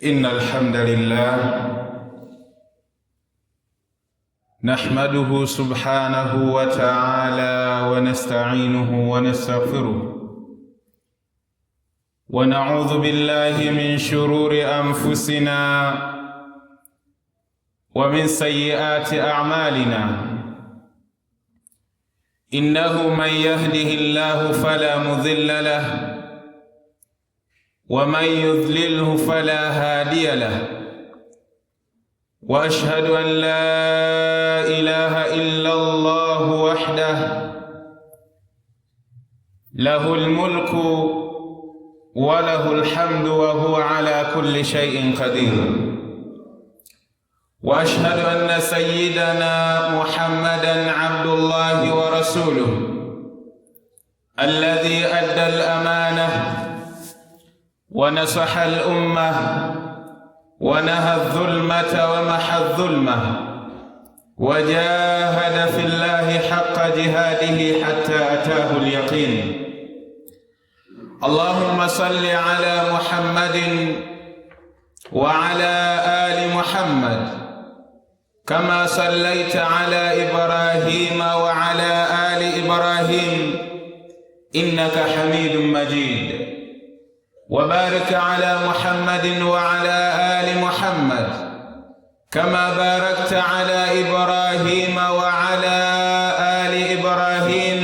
إن الحمد لله نحمده سبحانه وتعالى ونستعينه ونستغفره ونعوذ بالله من شرور أنفسنا ومن سيئات أعمالنا إنه من يهده الله فلا مضل له ومن يضلله فلا هادي له وأشهد أن لا إله إلا الله وحده له الملك وله الحمد وهو على كل شيء قدير وأشهد أن سيدنا محمدًا عبد الله ورسوله الذي أدى الأمانة ونصح الأمة ونهى الظلمة ومحى الظلمة وجاهد في الله حق جهاده حتى أتاه اليقين. اللهم صل على محمد وعلى آل محمد كما صليت على إبراهيم وعلى آل إبراهيم إنك حميد مجيد، وبارك على محمد وعلى آل محمد كما باركت على إبراهيم وعلى آل إبراهيم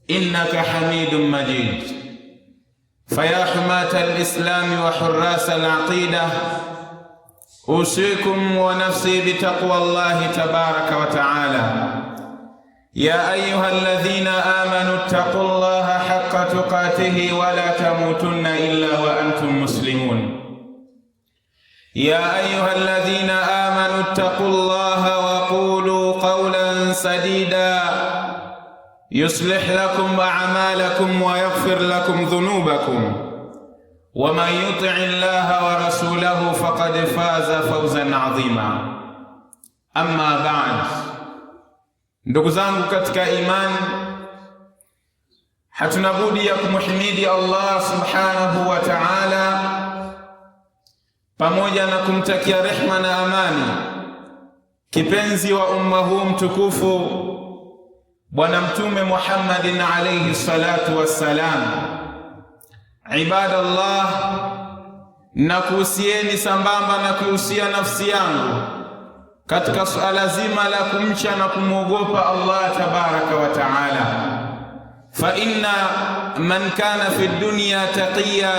إنك حميد مجيد. فيا حماة الإسلام وحراس العقيدة، أوصيكم ونفسي بتقوى الله تبارك وتعالى. يا أيها الذين آمنوا اتقوا الله حق تقاته ولا تموتن إلا وأنتم مسلمون. يا أيها الذين آمنوا اتقوا الله وقولوا قولا سديدا يصلح لكم أعمالكم ويغفر لكم ذنوبكم، ومن يطع الله ورسوله فقد فاز فوزا عظيما. أما بعد، ndugu zangu katika imani, hatuna budi ya kumhimidi Allah subhanahu wa ta'ala pamoja na kumtakia rehma na amani kipenzi wa umma huu mtukufu Bwana Mtume Muhammadin alayhi salatu wassalam. Ibadallah, na kuhusieni sambamba na kuhusia nafsi yangu katika suala zima la kumcha na kumwogopa Allah tabaraka wa taala. Fa inna man kana fi dunya taqiya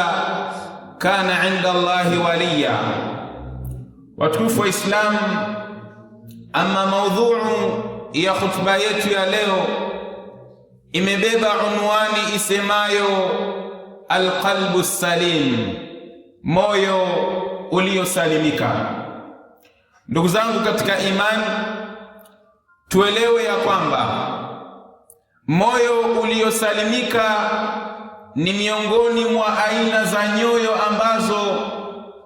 kana inda Allahi waliya. Watukufu wa Islam, ama maudhuu ya khutba yetu ya leo imebeba unwani isemayo alqalbu salim, moyo uliosalimika. Ndugu zangu katika imani, tuelewe ya kwamba moyo uliosalimika ni miongoni mwa aina za nyoyo ambazo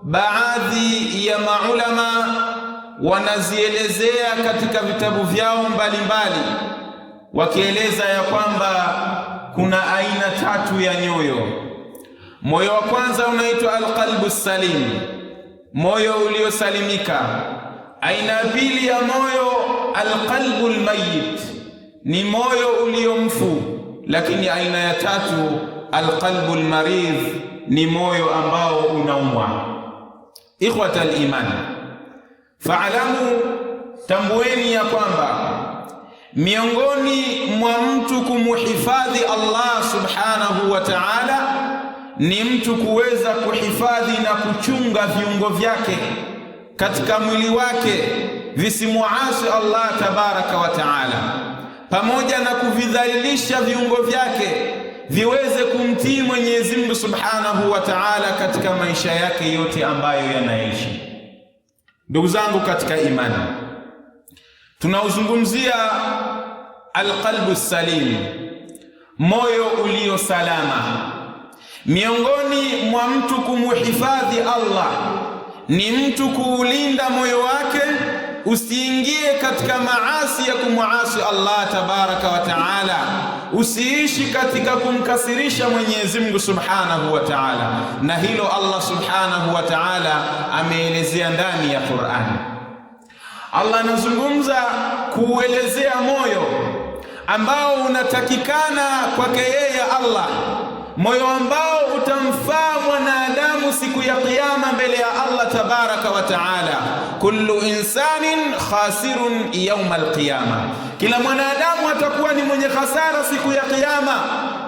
baadhi ya maulama wanazielezea katika vitabu vyao mbalimbali, wakieleza ya kwamba kuna aina tatu ya nyoyo. Moyo wa kwanza unaitwa alqalbu salim, moyo uliosalimika. Aina ya pili ya moyo alqalbu almayyit, ni moyo uliomfu. Lakini aina ya tatu alqalbu almaridh, ni moyo ambao unaumwa. Ikhwata aliman, faalamu, tambueni ya kwamba miongoni mwa mtu kumuhifadhi Allah subhanahu wa ta'ala ni mtu kuweza kuhifadhi na kuchunga viungo vyake katika mwili wake visimuasi Allah tabaraka wa taala, pamoja na kuvidhalilisha viungo vyake viweze kumtii Mwenyezi Mungu subhanahu wa ta'ala katika maisha yake yote ambayo yanaishi. Ndugu zangu katika imani, tunauzungumzia alqalbu salim, moyo ulio salama. Miongoni mwa mtu kumuhifadhi Allah ni mtu kuulinda moyo wake usiingie katika maasi ya kumuasi Allah tabaraka wa taala, usiishi katika kumkasirisha Mwenyezi Mungu Subhanahu wa Ta'ala, na hilo Allah Subhanahu wa Ta'ala ameelezea ndani ya Qur'an. Allah anazungumza kuelezea moyo ambao unatakikana kwake yeye Allah, moyo ambao utamfaa mwanadamu siku ya kiyama mbele ya Allah tabaraka wa taala. Kullu insanin khasirun yawm alqiyama, kila mwanadamu atakuwa ni mwenye khasara siku ya kiyama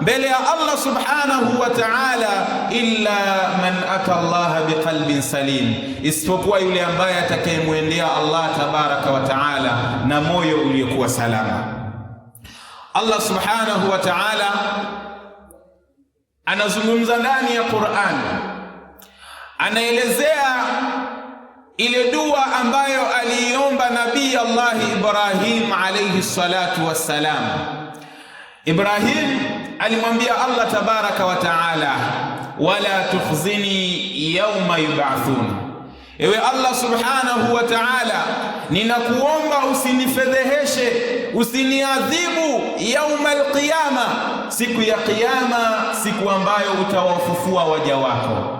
mbele ya Allah subhanahu wa ta'ala, illa man ata Allah biqalbin salim, isipokuwa yule ambaye atakayemwendea Allah tabaraka wa taala na moyo uliokuwa salama. Allah subhanahu wa ta'ala anazungumza ndani ya Qur'an, anaelezea ile dua ambayo aliomba Nabii Allah Ibrahim alayhi salatu wassalam. Ibrahim alimwambia Allah tabaraka wa taala, wala tukhzini yawma yub'athun, ewe Allah subhanahu wa ta'ala, ninakuomba usinifedheheshe, usiniadhibu yauma alqiyama, siku ya kiyama, siku ambayo utawafufua waja wako.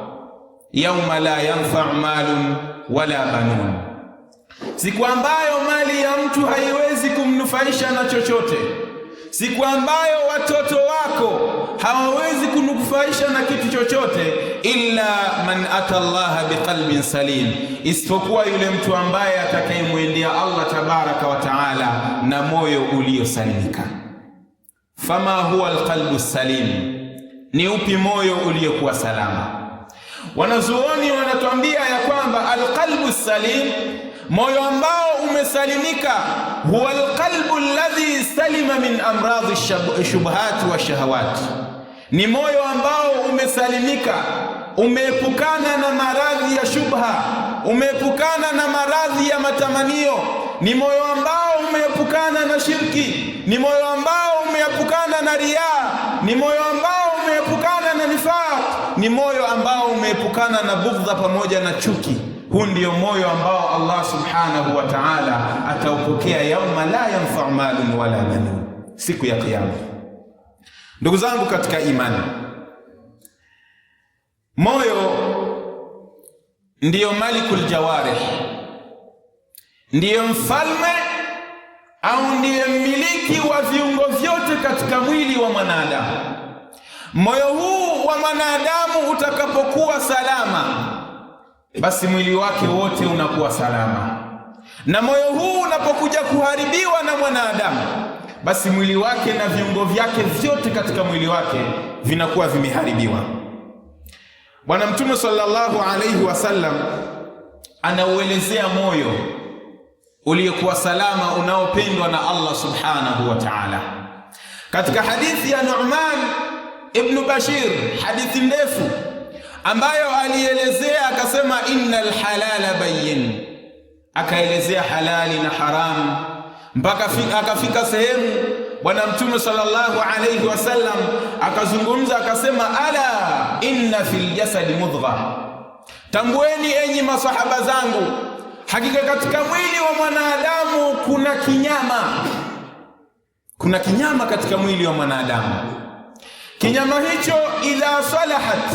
Yauma la yanfa'u malun wala banun, siku ambayo mali ya mtu haiwezi kumnufaisha na chochote, siku ambayo watoto wako hawawezi kunufaisha na kitu chochote, illa man ata Allah biqalbin salim, isipokuwa yule mtu ambaye atakayemwendea Allah tabaraka wa taala na moyo uliosalimika. Fama huwa alqalbu salim, ni upi moyo uliokuwa salama? Wanazuoni wanatuambia ya kwamba alqalbu salim, moyo ambao umesalimika, huwa alqalbu alladhi salima min amradhi shubhat wa shahawat, ni moyo ambao umesalimika, umeepukana na maradhi ya shubha, umeepukana na maradhi ya matamanio, ni moyo ambao umeepukana na shirki, ni moyo ambao umeepukana na riya, ni moyo ambao umeepukana na nifaq, ni moyo ambao umeepukana na bughdha pamoja na chuki. Huu ndio moyo ambao Allah subhanahu wa ta'ala ataupokea yauma la yanfa'u malun wala banun, siku ya kiyama. Ndugu zangu katika imani, moyo ndiyo malikul jawarih, ndiyo mfalme au ndiyo mmiliki wa viungo vyote katika mwili wa mwanadamu. Moyo huu wa mwanadamu utakapokuwa salama, basi mwili wake wote unakuwa salama, na moyo huu unapokuja kuharibiwa na mwanadamu, basi mwili wake na viungo vyake vyote katika mwili wake vinakuwa vimeharibiwa. Bwana Mtume sallallahu alayhi wasallam anauelezea moyo uliokuwa salama unaopendwa na Allah subhanahu wa ta'ala katika hadithi ya Nu'man ibn Bashir, hadithi ndefu ambayo alielezea akasema, innal halala bayyin, akaelezea halali na haramu mpaka akafika sehemu Bwana Mtume sallallahu alayhi wasallam akazungumza akasema, ala inna fil jasadi mudgha, tambueni enyi masahaba zangu, hakika katika mwili wa mwanadamu kuna kinyama. Kuna kinyama katika mwili wa mwanadamu. Kinyama hicho idha salahat,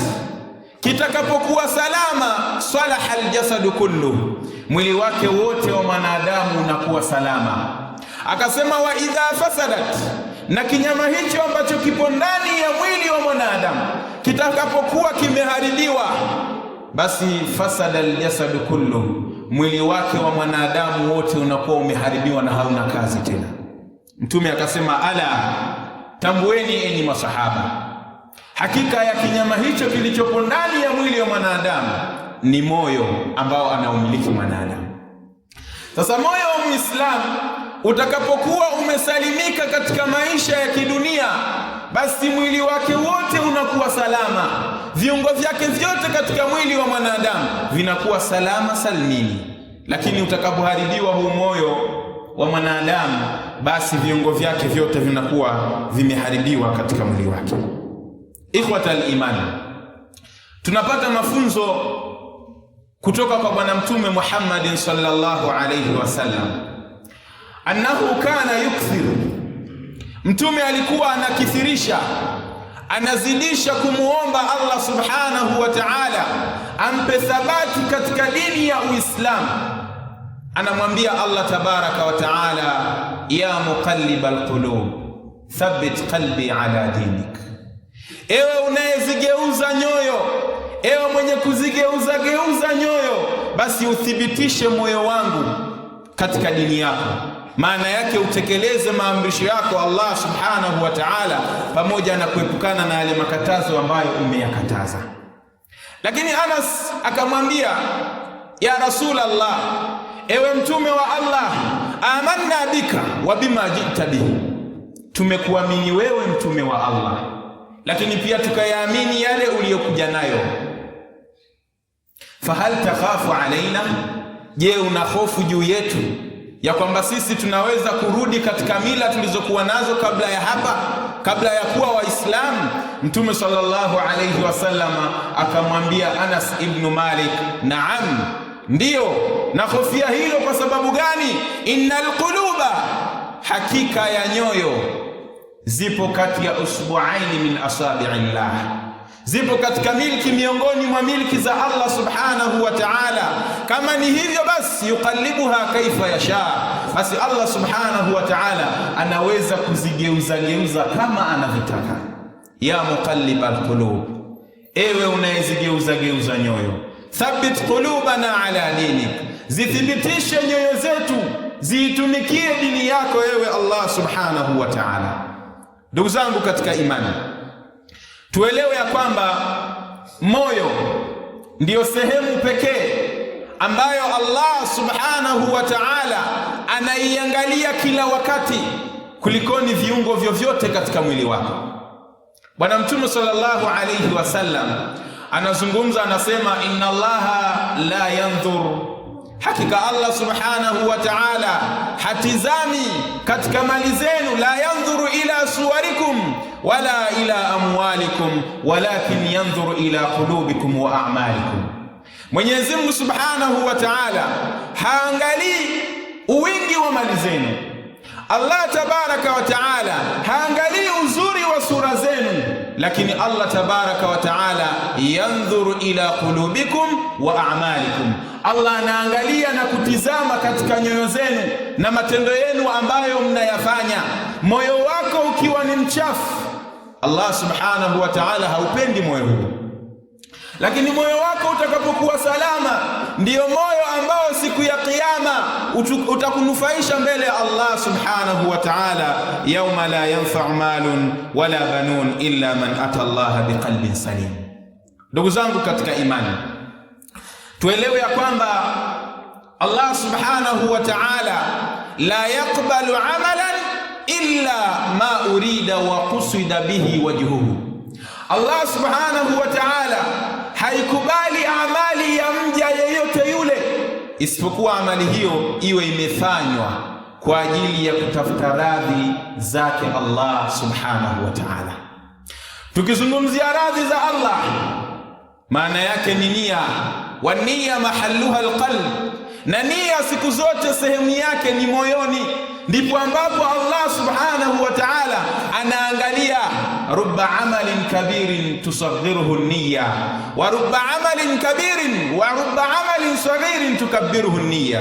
kitakapokuwa salama, salaha aljasadu kullu, mwili wake wote wa mwanadamu unakuwa salama. Akasema wa idha fasadat, na kinyama hicho ambacho kipo ndani ya mwili wa mwanadamu kitakapokuwa kimeharibiwa, basi fasada aljasadu kullu, mwili wake wa mwanadamu wote unakuwa umeharibiwa na hauna kazi tena. Mtume akasema, ala tambueni enyi masahaba, hakika ya kinyama hicho kilichopo ndani ya mwili wa mwanadamu ni moyo ambao anaumiliki mwanadamu. Sasa moyo wa Muislamu utakapokuwa umesalimika katika maisha ya kidunia, basi mwili wake wote unakuwa salama, viungo vyake vyote katika mwili wa mwanadamu vinakuwa salama salimini. Lakini utakapoharibiwa huu moyo wa mwanadamu, basi viungo vyake vyote vinakuwa vimeharibiwa katika mwili wake. Ikhwatal iman, tunapata mafunzo kutoka kwa Bwana Mtume Muhammad sallallahu alayhi wasallam, annahu kana yukthir Mtume alikuwa anakithirisha, anazidisha kumuomba Allah subhanahu wa ta'ala ampe thabati katika dini ya Uislamu. Anamwambia Allah tabaraka wa ta'ala, ya muqallibal qulub thabbit qalbi ala dinik, ewe unayezigeuza nyoyo, ewe mwenye kuzigeuza nyoyo, basi uthibitishe moyo wangu katika dini yako. Maana yake utekeleze maamrisho yako Allah subhanahu wa ta'ala, pamoja na kuepukana na yale makatazo ambayo umeyakataza. Lakini Anas akamwambia, ya Rasulullah, ewe mtume wa Allah, amanna bika wa bima jita bihi, tumekuamini wewe mtume wa Allah, lakini pia tukayaamini yale uliyokuja nayo. Fahal takhafu alaina, je, una hofu juu yetu ya kwamba sisi tunaweza kurudi katika mila tulizokuwa nazo kabla ya hapa, kabla ya kuwa Waislamu? Mtume sallallahu alayhi wasallama akamwambia Anas ibn Malik, naam, ndiyo nahofia hilo. Kwa sababu gani? Innal quluba, hakika ya nyoyo, zipo kati ya usbu'aini min asabi'illah, zipo katika milki miongoni mwa milki za Allah subhanahu wa ta'ala. Kama ni hivyo basi, yuqallibuha kaifa yasha, basi Allah subhanahu wa ta'ala anaweza kuzigeuza kama anavyotaka. Ya muqallibal qulub, ewe unayezigeuza nyoyo, thabbit qulubana ala dinik, zithibitishe nyoyo zetu ziitumikie dini yako ewe Allah subhanahu wa ta'ala. Ndugu zangu katika imani, tuelewe ya kwamba moyo ndiyo sehemu pekee ambayo Allah subhanahu wa ta'ala anaiangalia kila wakati kulikoni viungo vyovyote katika mwili wako. Bwana Mtume sallallahu alayhi wasallam anazungumza, anasema, inna Allaha la yanzur, hakika Allah subhanahu wa ta'ala hatizami katika mali zenu, la yanzuru ila suwarikum wala ila amwalikum walakin yanzuru ila qulubikum wa a'malikum. Mwenyezi Mungu subhanahu wa ta'ala haangalii uwingi wa mali zenu. Allah tabaraka wa ta'ala haangalii uzuri wa sura zenu, lakini Allah tabaraka wa ta'ala yanzuru ila qulubikum wa a'malikum. Allah anaangalia na kutizama katika nyoyo zenu na matendo yenu ambayo mnayafanya. Moyo wako ukiwa ni mchafu, Allah subhanahu wa ta'ala haupendi moyo huo. Lakini moyo wako utakapokuwa salama, ndiyo moyo ambao siku ya kiyama utakunufaisha mbele ya Allah subhanahu wa ta'ala, yauma la yanfa'u malun wala banun illa man ata Allah biqalbin salim. Ndugu zangu katika imani, tuelewe ya kwamba Allah subhanahu wa ta'ala la yaqbalu amalan illa ma urida wa qusida bihi wajhuhu. Allah subhanahu wa ta'ala haikubali amali ya mja yeyote yule isipokuwa amali hiyo iwe imefanywa kwa ajili ya kutafuta radhi zake Allah subhanahu wa ta'ala. Tukizungumzia radhi za Allah, maana yake ni nia, wa nia mahalluha alqalb, na nia siku zote sehemu yake ni moyoni. Ndipo ambapo Allah subhanahu wa ta'ala anaangalia, rubba amalin kabirin tusaghiruhu niyya wa rubba amalin kabirin wa rubba amalin saghirin tukabbiruhu niyya.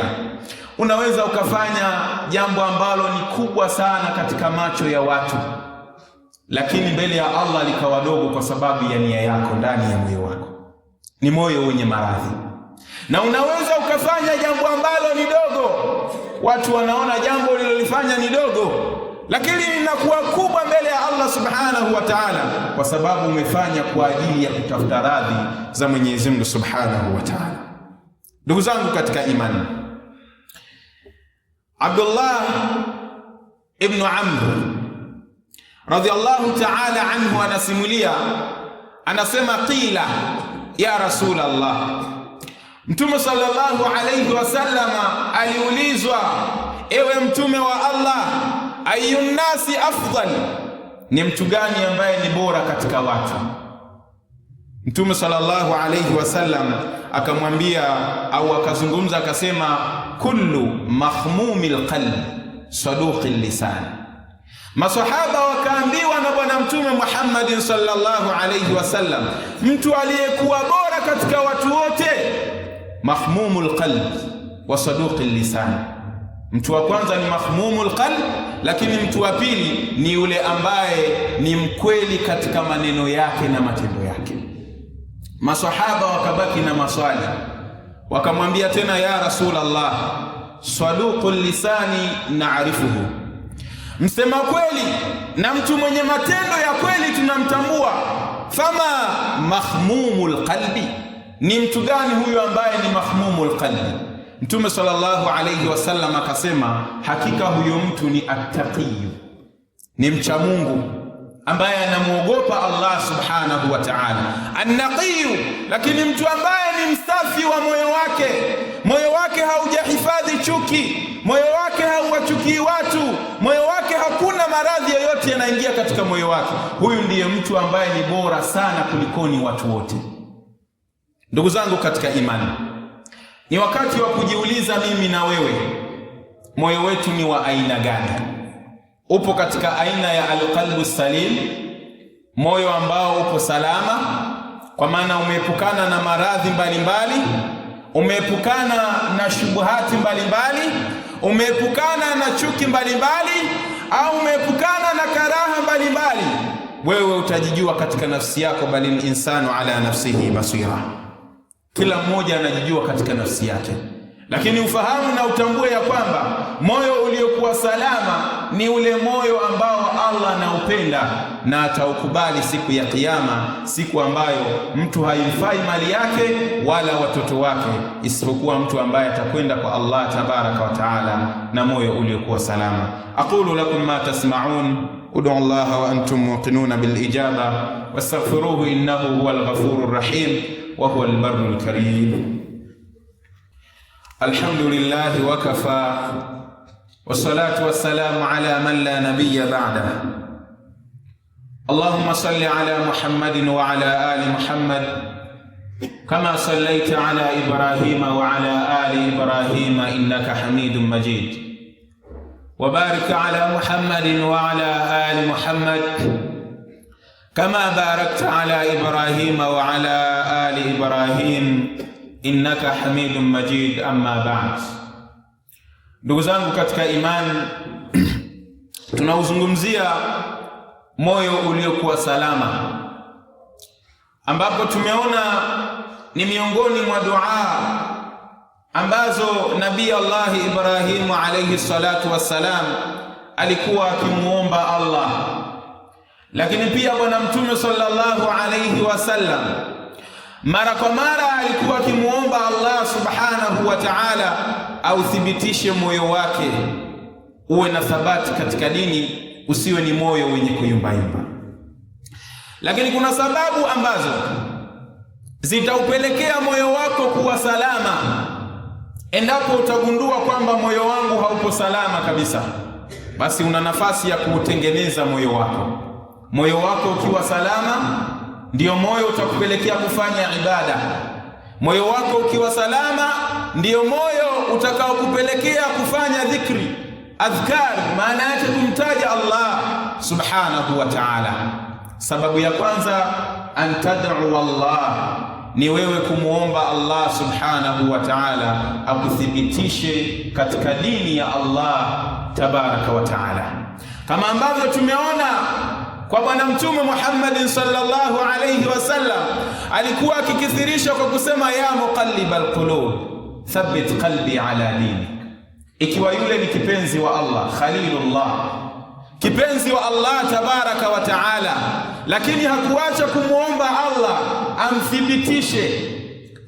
Unaweza ukafanya jambo ambalo ni kubwa sana katika macho ya watu, lakini mbele ya Allah likawa dogo kwa sababu ya nia yako ndani ya moyo wako. Ni moyo wenye maradhi. Na unaweza ukafanya jambo ambalo ni dogo, watu wanaona jambo ulilolifanya ni dogo, lakini linakuwa kubwa mbele ya Allah subhanahu wa ta'ala, kwa sababu umefanya kwa ajili ya kutafuta radhi za Mwenyezi Mungu subhanahu wa ta'ala. Ndugu zangu katika imani, Abdullah ibn Amr radhiyallahu ta'ala anhu anasimulia, anasema, qila ya Rasulullah, Mtume sallallahu alayhi wasallama aliulizwa, ewe mtume wa Allah, ayun nasi afdal, ni mtu gani ambaye ni bora katika watu? Mtume sallallahu alayhi wasallam akamwambia au akazungumza akasema, kullu mahmumil qalb saduqil lisan, Masahaba wakaambiwa na Bwana Mtume Muhammad sallallahu alayhi wasallam, mtu aliyekuwa bora katika watu wote, mahmumul qalb wa saduqil lisan. Mtu wa kwanza ni mahmumul qalb, lakini mtu wa pili ni yule ambaye ni mkweli katika maneno yake na matendo yake. Masahaba wakabaki na maswali, wakamwambia tena, ya Rasulullah, saduqul lisani na'rifuhu, msema kweli na mtu mwenye matendo ya kweli tunamtambua, fama mahmumul qalbi, ni mtu gani huyo ambaye ni mahmumul qalbi? Mtume sallallahu alayhi wasallam akasema, hakika huyo mtu ni attaqiyu, ni mcha Mungu ambaye anamuogopa Allah subhanahu wa ta'ala. Annaqiyu, lakini mtu ambaye ni msafi wa moyo wake, moyo wake haujahifadhi chuki, moyo wake hauwachukii watu, moyo wake hakuna maradhi yoyote yanaingia katika moyo wake. Huyu ndiye mtu ambaye ni bora sana kulikoni watu wote. Ndugu zangu katika imani, ni wakati wa kujiuliza mimi na wewe, moyo wetu ni wa aina gani? Upo katika aina ya alqalbu salim, moyo ambao upo salama, kwa maana umeepukana na maradhi mbalimbali, umeepukana na shubuhati mbalimbali, umeepukana na chuki mbalimbali, au umeepukana na karaha mbalimbali? Wewe utajijua katika nafsi yako, bali insanu ala nafsihi basira. Kila mmoja anajijua katika nafsi yake, lakini ufahamu na utambue ya kwamba moyo uliokuwa salama ni ule moyo ambao Allah anaupenda na ataukubali siku ya Kiyama, siku ambayo mtu haifai mali yake wala watoto wake, isipokuwa mtu ambaye atakwenda kwa Allah tabaraka wa taala na moyo uliokuwa salama. Aqulu lakum ma tasma'un, ud'u Allah wa antum muqinuna bil ijaba, wastaghfiruhu innahu huwal ghafurur rahim wa huwal barrul karim. Alhamdulillahi wa kafa, wassalatu wassalamu ala man la nabiyya ba'da. Allahumma salli ala Muhammadin wa ala ali Muhammad kama sallaita ala Ibrahima wa ala ali Ibrahima innaka Hamidum Majid. Wa barik ala Muhammadin wa ala ali Muhammad kama barakta ala Ibrahima wa ala ali Ibrahim innaka Hamidum Majid. Amma ba'd. Ndugu zangu katika imani, tunauzungumzia moyo uliokuwa salama, ambapo tumeona ni miongoni mwa dua ambazo Nabii Allah Ibrahim alayhi salatu wassalam alikuwa akimuomba Allah, lakini pia Bwana Mtume sallallahu alayhi wasallam mara kwa mara alikuwa akimuomba Allah subhanahu wa ta'ala authibitishe moyo wake uwe na thabati katika dini, usiwe ni moyo wenye kuyumbayumba. Lakini kuna sababu ambazo zitaupelekea moyo wako kuwa salama. Endapo utagundua kwamba moyo wangu haupo salama kabisa, basi una nafasi ya kuutengeneza moyo wako. Moyo wako ukiwa salama, ndiyo moyo utakupelekea kufanya ibada. Moyo wako ukiwa salama, ndiyo moyo utakaokupelekea kufanya dhikri, adhkar, maana yake kumtaja Allah subhanahu wa ta'ala. Sababu ya kwanza, an tad'u Allah, ni wewe kumuomba Allah subhanahu wa ta'ala akuthibitishe katika dini ya Allah tabaraka wa ta'ala, kama ambavyo tumeona kwa Bwana Mtume Muhammad sallallahu alayhi wasallam alikuwa akikithirisha kwa kusema, ya muqallibal qulub thabbit qalbi ala dinik. Ikiwa yule ni kipenzi wa Allah, khalilullah, kipenzi wa Allah tabaraka wa taala, lakini hakuacha kumuomba Allah amthibitishe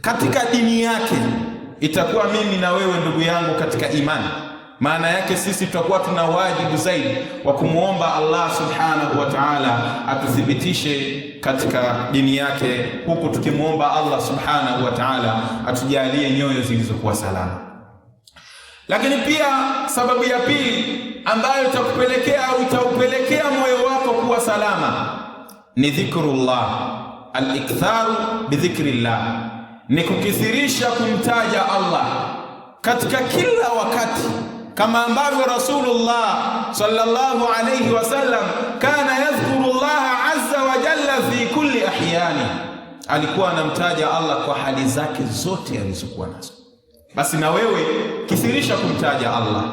katika dini yake, itakuwa mimi na wewe ndugu yangu katika imani, maana yake sisi tutakuwa tuna wajibu zaidi wa kumuomba Allah subhanahu wa ta'ala atuthibitishe katika dini yake, huku tukimuomba Allah subhanahu wa ta'ala atujalie nyoyo zilizokuwa salama. Lakini pia sababu ya pili ambayo itakupelekea au itaupelekea moyo wako kuwa salama ni dhikrullah, al-iktharu bidhikrillah, ni kukithirisha kumtaja Allah katika kila wakati, kama ambavyo Rasulullah sallallahu alayhi wasallam kana yadhkuru Allah azza wa jalla fi kulli ahyani, alikuwa anamtaja Allah kwa hali zake zote alizokuwa nazo. Basi na wewe kithirisha kumtaja Allah.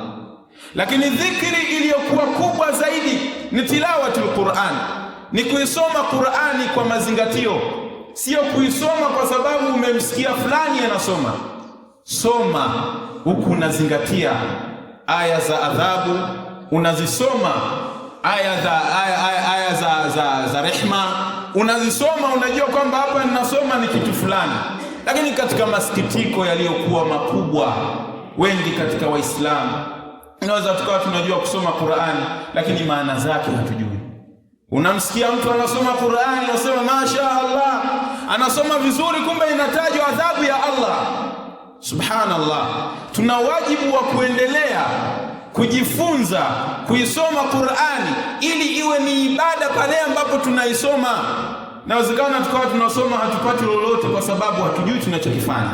Lakini dhikri iliyokuwa kubwa zaidi ni tilawatul Qur'an, ni kuisoma Qur'ani kwa mazingatio, sio kuisoma kwa sababu umemsikia fulani anasoma. Soma huku unazingatia aya za adhabu, unazisoma aya za rehma, unazisoma unajua kwamba hapa ninasoma ni kitu fulani. Lakini katika masikitiko yaliyokuwa makubwa, wengi katika Waislamu inaweza tukawa tunajua kusoma Qur'ani lakini maana zake hatujui. Unamsikia mtu anasoma Qur'ani, anasema masha Allah, anasoma vizuri, kumbe inatajwa adhabu ya Allah. Subhanallah. Tuna wajibu wa kuendelea kujifunza kuisoma Qur'ani ili iwe ni ibada pale ambapo tunaisoma. Inawezekana tukawa tunasoma hatupati lolote kwa sababu hatujui tunachokifanya.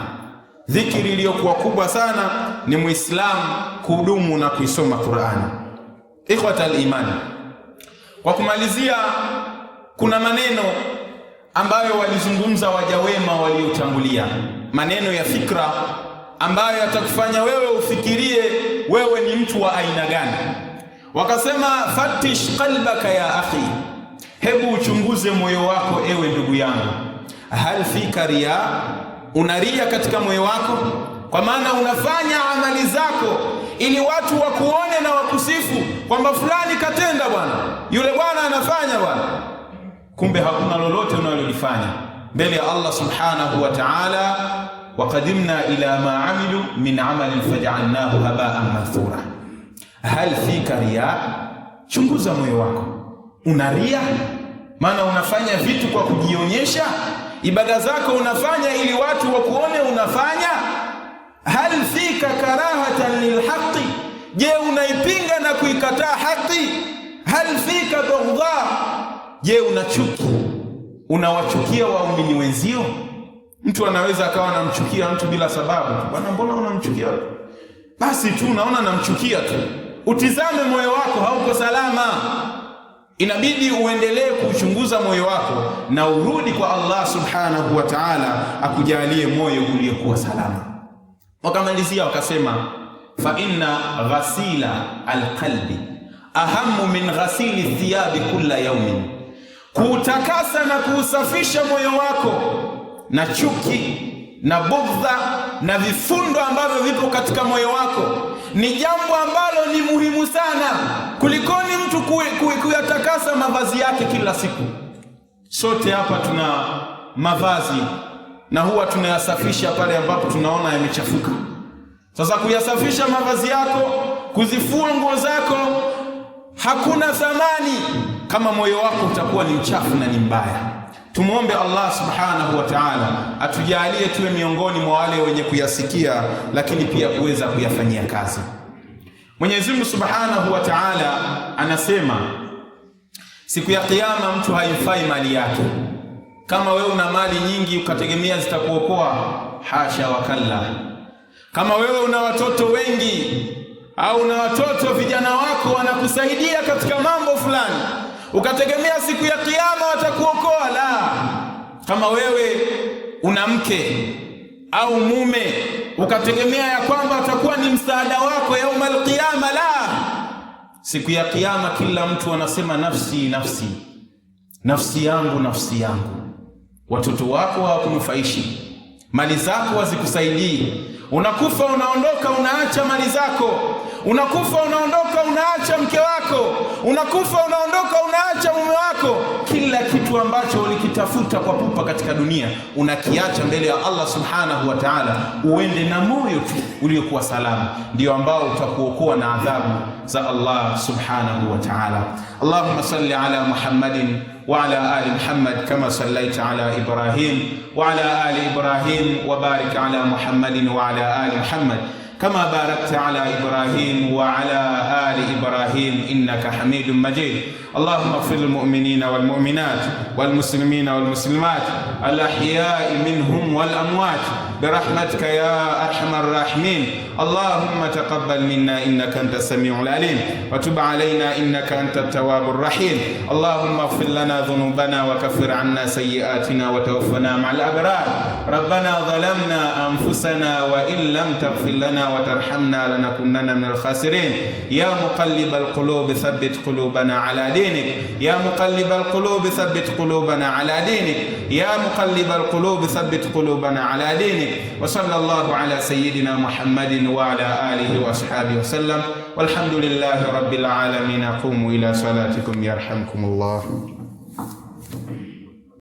Dhikri iliyokuwa kubwa sana ni Muislamu kudumu na kuisoma Qur'ani. Ikhwatal iman, kwa kumalizia, kuna maneno ambayo walizungumza waja wema waliotangulia, maneno ya fikra ambayo yatakufanya wewe ufikirie wewe ni mtu wa aina gani. Wakasema, fatish qalbaka ya akhi, hebu uchunguze moyo wako ewe ndugu yangu. Hal fika riya, unaria katika moyo wako? Kwa maana unafanya amali zako ili watu wakuone na wakusifu kwamba fulani katenda bwana, yule bwana anafanya bwana, kumbe hakuna lolote unalolifanya mbele ya Allah subhanahu wa ta'ala. Wa qadimna ila ma amilu min amalin faj'alnahu haba'an manthura. Hal fika riya, chunguza moyo wako. Unaria? Maana unafanya vitu kwa kujionyesha, ibada zako unafanya ili watu wakuone unafanya. Hal fika karahatan lilhaqi, je unaipinga na kuikataa haki? Hal fika baghdha, je unachuki, unawachukia waumini wenzio? Mtu anaweza akawa anamchukia mtu bila sababu. Bwana, mbona unamchukia? Basi tu unaona namchukia tu. Utizame moyo wako, hauko salama. Inabidi uendelee kuchunguza moyo wako na urudi kwa Allah subhanahu wa ta'ala akujalie moyo uliokuwa salama. Wakamalizia wakasema, fa inna ghasila alqalbi ahamu min ghasili thiyabi kulla yawmin, kuutakasa na kuusafisha moyo wako na chuki na bughdha na vifundo ambavyo vipo katika moyo wako ni jambo ambalo ni muhimu sana kulikoni mtu kuyatakasa mavazi yake kila siku. Sote hapa tuna mavazi na huwa tunayasafisha pale ambapo tunaona yamechafuka. Sasa kuyasafisha mavazi yako, kuzifua nguo zako, hakuna thamani kama moyo wako utakuwa ni mchafu na ni mbaya. Tumuombe Allah subhanahu wa ta'ala atujalie tuwe miongoni mwa wale wenye kuyasikia lakini pia kuweza kuyafanyia kazi. Mwenyezi Mungu subhanahu wa ta'ala anasema siku ya kiyama mtu haifai mali yake. Kama wewe una mali nyingi ukategemea zitakuokoa, hasha wa kalla. Kama wewe una watoto wengi au una watoto vijana wako wanakusaidia katika mambo fulani, ukategemea siku ya kiyama watakuokoa, la. Kama wewe una mke au mume ukategemea ya kwamba atakuwa ni msaada wako yaumal qiyama, la. Siku ya kiyama kila mtu anasema nafsi nafsi, nafsi yangu nafsi yangu. Watoto wako hawakunufaishi, mali zako hazikusaidii. Unakufa unaondoka unaacha mali zako, unakufa unaondoka unaacha mke wako, unakufa unaondoka unaacha mume wako. Kila kitu ambacho ulikitafuta kwa pupa katika dunia unakiacha mbele ya Allah subhanahu wa ta'ala, uende na moyo tu uliokuwa salama, ndio ambao utakuokoa na adhabu za Allah subhanahu wa ta'ala. Allahumma salli ala Muhammadin wa ala ali Muhammad kama sallaita ala Ibrahim wa ala ali Ibrahim wa barik ala Muhammadin wa ala ali Muhammad كما باركت على إبراهيم وعلى آل إبراهيم إنك حميد مجيد. اللهم اغفر للمؤمنين والمؤمنات والمسلمين والمسلمات الأحياء منهم والأموات برحمتك يا أرحم الراحمين. اللهم تقبل منا إنك أنت السميع العليم، وتب علينا إنك أنت التواب الرحيم. اللهم اغفر لنا ذنوبنا وكفر عنا سيئاتنا وتوفنا مع الأبرار. ربنا ظلمنا أنفسنا وإن لم تغفر لنا وترحمنا لنكونن من الخاسرين. يا مقلب القلوب ثبت قلوبنا على دينك، يا مقلب القلوب ثبت قلوبنا على دينك، يا مقلب القلوب ثبت قلوبنا على دينك. وصلى الله على سيدنا محمد وعلى آله وأصحابه وسلم، والحمد لله رب العالمين. قوموا إلى صلاتكم يرحمكم الله.